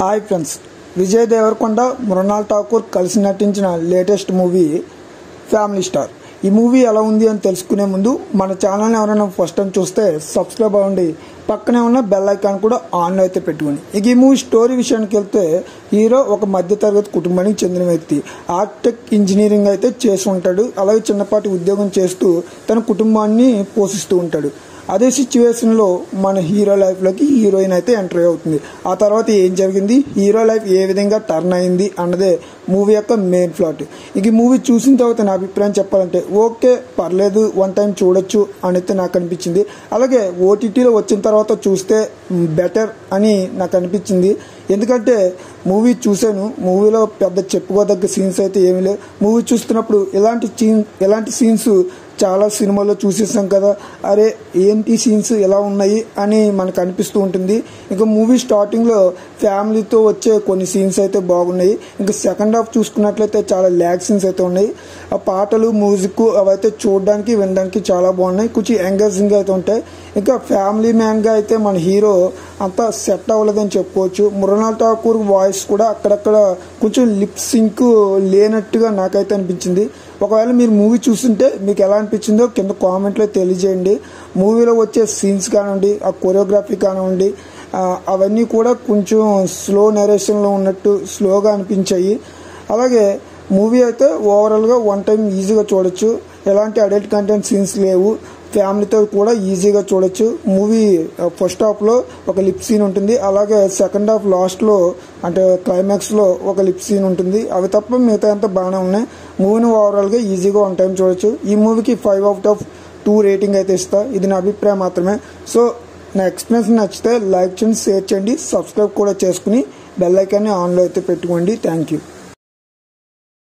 Hi friends, Vijay Devarakonda, Mrunal Thakur కలిసి నటించిన latest movie family star. ఈ మూవీ ఎలా ఉంది అని తెలుసుకునే ముందు మన ఛానల్ని ఎవరైనా ఫస్ట్ టైం చూస్తే సబ్స్క్రైబ్ అవ్వండి, పక్కనే ఉన్న బెల్ ఐకాన్ కూడా ఆన్లో అయితే పెట్టుకోండి. ఇక ఈ మూవీ స్టోరీ విషయానికి వెళ్తే హీరో ఒక మధ్యతరగతి కుటుంబానికి చెందిన వ్యక్తి. ఆర్కిటెక్ట్ ఇంజనీరింగ్ అయితే చేసి ఉంటాడు. అలాగే చిన్నపాటి ఉద్యోగం చేస్తూ తన కుటుంబాన్ని పోషిస్తూ ఉంటాడు. అదే సిచ్యువేషన్లో మన హీరో లైఫ్లోకి హీరోయిన్ అయితే ఎంటర్ అవుతుంది. ఆ తర్వాత ఏం జరిగింది, హీరో లైఫ్ ఏ విధంగా టర్న్ అయింది అన్నదే మూవీ యొక్క మెయిన్ ప్లాట్. ఇక ఈ మూవీ చూసిన తర్వాత నా అభిప్రాయం చెప్పాలంటే ఓకే, పర్లేదు, వన్ టైం చూడొచ్చు అనేది నాకు అనిపించింది. అలాగే ఓటీటీలో వచ్చిన తర్వాత చూస్తే బెటర్ అని నాకు అనిపించింది. ఎందుకంటే మూవీ చూశాను, మూవీలో పెద్ద చెప్పుకోదగ్గ సీన్స్ అయితే ఏమీ లేవు. మూవీ చూస్తున్నప్పుడు ఇలాంటి సీన్స్ చాలా సినిమాల్లో చూసేసాం కదా, అరే ఏంటి సీన్స్ ఎలా ఉన్నాయి అని మనకు అనిపిస్తూ ఉంటుంది. ఇంకా మూవీ స్టార్టింగ్లో ఫ్యామిలీతో వచ్చే కొన్ని సీన్స్ అయితే బాగున్నాయి. ఇంకా సెకండ్ హాఫ్ చూసుకున్నట్లయితే చాలా ల్యాగ్ సీన్స్ అయితే ఉన్నాయి. ఆ పాటలు, మ్యూజిక్ అవైతే చూడడానికి వినడానికి చాలా బాగున్నాయి, కొంచెం ఎంగేజింగ్ అయితే ఉంటాయి. ఇంకా ఫ్యామిలీ మ్యాన్గా అయితే మన హీరో అంతా సెట్ అవ్వలేదని చెప్పుకోవచ్చు. మృణాల్ ఠాకూర్ వాయిస్ కూడా అక్కడక్కడ కొంచెం లిప్ సింక్ లేనట్టుగా నాకైతే అనిపించింది. ఒకవేళ మీరు మూవీ చూస్తుంటే మీకు ఎలా అనిపించిందో కింద కామెంట్లో తెలియజేయండి. మూవీలో వచ్చే సీన్స్ కానివ్వండి, ఆ కొరియోగ్రఫీ కానివ్వండి, అవన్నీ కూడా కొంచెం స్లో నరేషన్లో ఉన్నట్టు స్లోగా అనిపించాయి. అలాగే మూవీ అయితే ఓవరాల్గా వన్ టైం ఈజీగా చూడొచ్చు. ఎలాంటి అడల్ట్ కంటెంట్ సీన్స్ లేవు, ఫ్యామిలీతో కూడా ఈజీగా చూడొచ్చు. మూవీ ఫస్ట్ హాఫ్లో ఒక లిప్ సీన్ ఉంటుంది, అలాగే సెకండ్ హాఫ్ లాస్ట్లో అంటే క్లైమాక్స్లో ఒక లిప్ సీన్ ఉంటుంది. అవి తప్ప మిగతా అంతా బాగానే ఉన్నాయి. మూవీని ఓవరాల్గా ఈజీగా వన్ టైం చూడొచ్చు. ఈ మూవీకి 5/2 రేటింగ్ అయితే ఇస్తా. ఇది నా అభిప్రాయం మాత్రమే. సో నా ఎక్స్పీరియన్స్ నచ్చితే లైక్ చేయండి, షేర్ చేయండి, సబ్స్క్రైబ్ కూడా చేసుకుని బెల్ ఐకాన్ని ఆన్లో అయితే పెట్టుకోండి. Thank you.